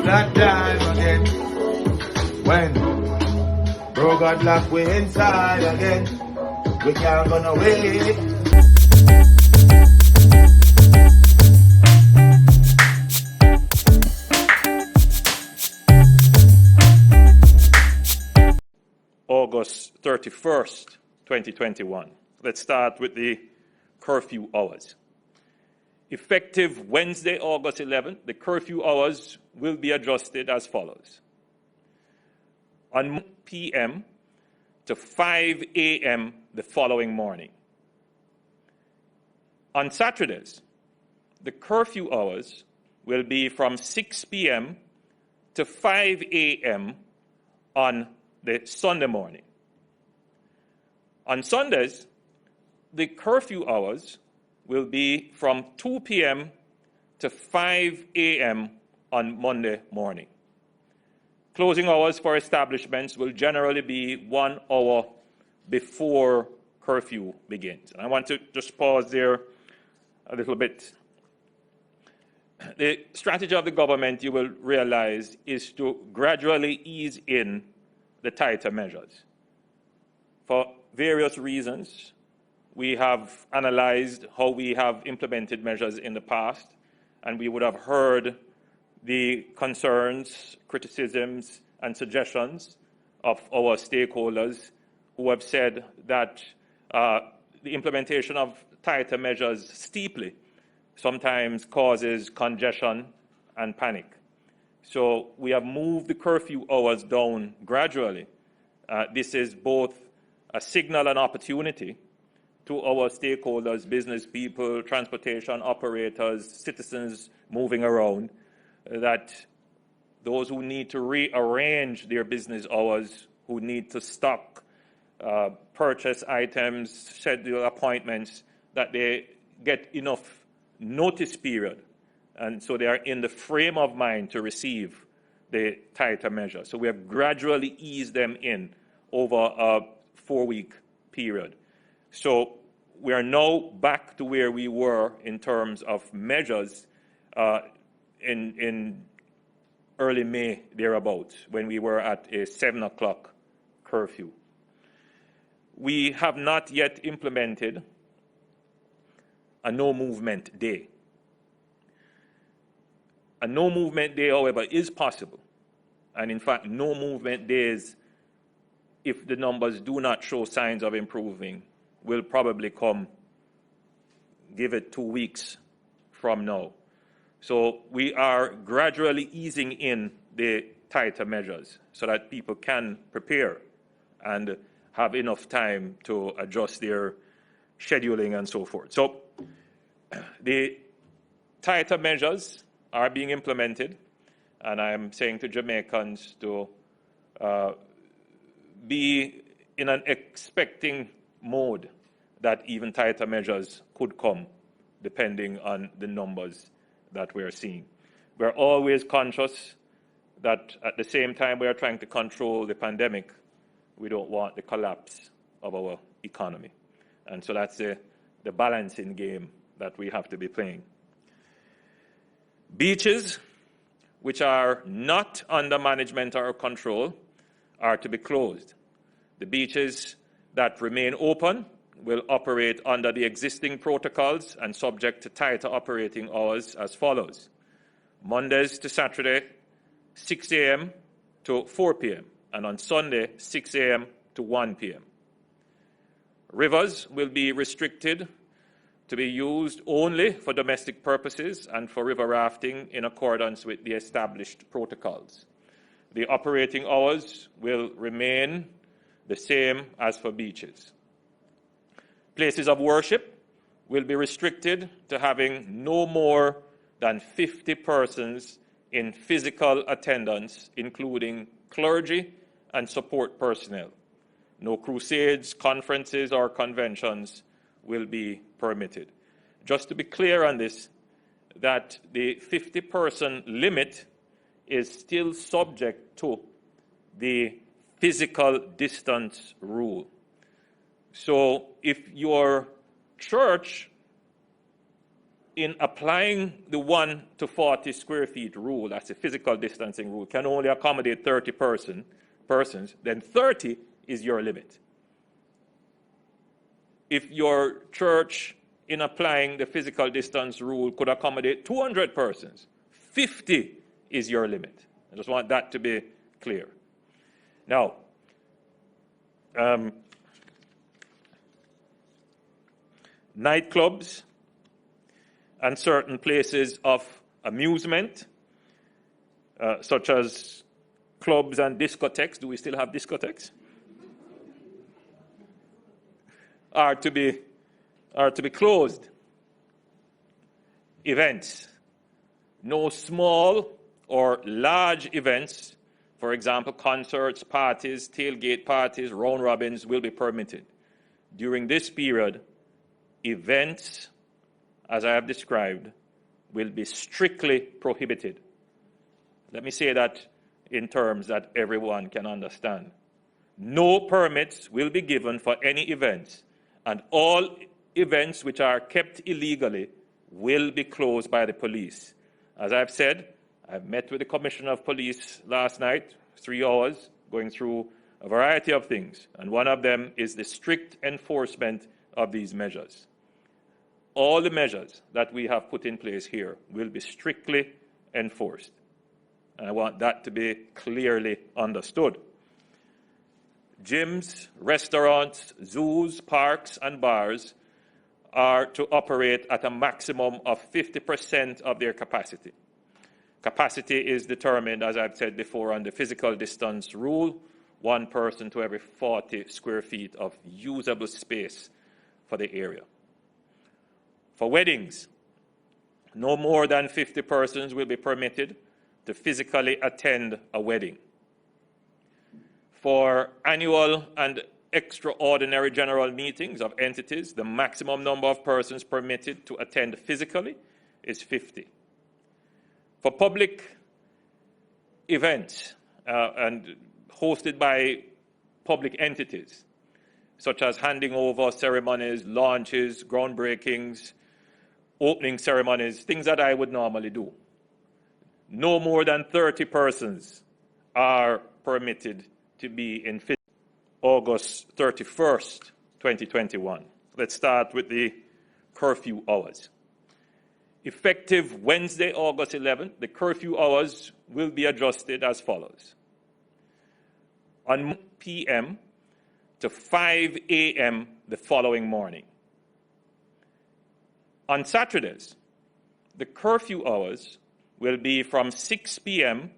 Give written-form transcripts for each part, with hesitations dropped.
that time again. When bro got locked we inside again. We can't run away. August 31st, 2021. Let's start with the curfew hours. Effective Wednesday, August 11th, the curfew hours will be adjusted as follows. On 1 p.m. to 5 a.m. the following morning. On Saturdays, the curfew hours will be from 6 p.m. to 5 a.m. on the Sunday morning. On Sundays, the curfew hours will be from 2 p.m. to 5 a.m. on Monday morning. Closing hours for establishments will generally be 1 hour before curfew begins. And I want to just pause there a little bit. The strategy of the government, you will realize, is to gradually ease in the tighter measures. For various reasons, we have analyzed how we have implemented measures in the past, and we would have heard the concerns, criticisms, and suggestions of our stakeholders who have said that the implementation of tighter measures steeply sometimes causes congestion and panic. So we have moved the curfew hours down gradually. This is both a signal and opportunity to our stakeholders, business people, transportation operators, citizens moving around, that those who need to rearrange their business hours, who need to stock, purchase items, schedule appointments, that they get enough notice period. And so they are in the frame of mind to receive the tighter measures. So we have gradually eased them in over a 4-week period. So we are now back to where we were in terms of measures in early May, thereabouts, when we were at a 7 o'clock curfew. We have not yet implemented a no-movement day. A no-movement day, however, is possible. And in fact, no-movement days, if the numbers do not show signs of improving, will probably come, give it 2 weeks from now. So we are gradually easing in the tighter measures so that people can prepare and have enough time to adjust their scheduling and so forth. So the tighter measures are being implemented, and I'm saying to Jamaicans to be in an expecting mode that even tighter measures could come, depending on the numbers that we're seeing. We're always conscious that at the same time we are trying to control the pandemic, we don't want the collapse of our economy. And so that's the balancing game that we have to be playing. Beaches, which are not under management or control, are to be closed. The beaches that remain open will operate under the existing protocols and subject to tighter operating hours as follows. Mondays to Saturday, 6 a.m. to 4 p.m. and on Sunday, 6 a.m. to 1 p.m. Rivers will be restricted to be used only for domestic purposes and for river rafting in accordance with the established protocols. The operating hours will remain the same as for beaches. Places of worship will be restricted to having no more than 50 persons in physical attendance, including clergy and support personnel. No crusades, conferences, or conventions will be permitted. Just to be clear on this, that the 50-person limit is still subject to the physical distance rule. So if your church in applying the 1 to 40 square feet rule, that's the physical distancing rule, can only accommodate 30 persons, then 30 is your limit. If your church, in applying the physical distance rule, could accommodate 200 persons, 50 is your limit. I just want that to be clear. Now, nightclubs and certain places of amusement, such as clubs and discotheques. Do we still have discotheques? Are to be closed. Events. No small or large events, for example, concerts, parties, tailgate parties, round robins, will be permitted. During this period, events, as I have described, will be strictly prohibited. Let me say that in terms that everyone can understand. No permits will be given for any events, and all events which are kept illegally will be closed by the police. As I've said, I've met with the Commissioner of Police last night, 3 hours, going through a variety of things, and one of them is the strict enforcement of these measures. All the measures that we have put in place here will be strictly enforced. And I want that to be clearly understood. Gyms, restaurants, zoos, parks, and bars are to operate at a maximum of 50% of their capacity. Capacity is determined, as I've said before, on the physical distance rule, 1 person to every 40 square feet of usable space for the area. For weddings, no more than 50 persons will be permitted to physically attend a wedding. For annual and extraordinary general meetings of entities, the maximum number of persons permitted to attend physically is 50. For public events and hosted by public entities, such as handing over ceremonies, launches, groundbreakings, opening ceremonies, things that I would normally do, no more than 30 persons are permitted to be in August 31st, 2021. Let's start with the curfew hours. Effective Wednesday, August 11th, the curfew hours will be adjusted as follows. On 1 p.m. to 5 a.m. the following morning. On Saturdays, the curfew hours will be from 6 p.m.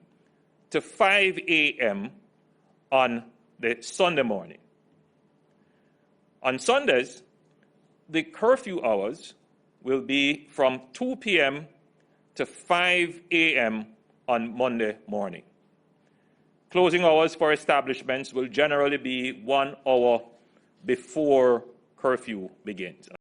to 5 a.m. on the Sunday morning. On Sundays, the curfew hours will be from 2 p.m. to 5 a.m. on Monday morning. Closing hours for establishments will generally be 1 hour before curfew begins.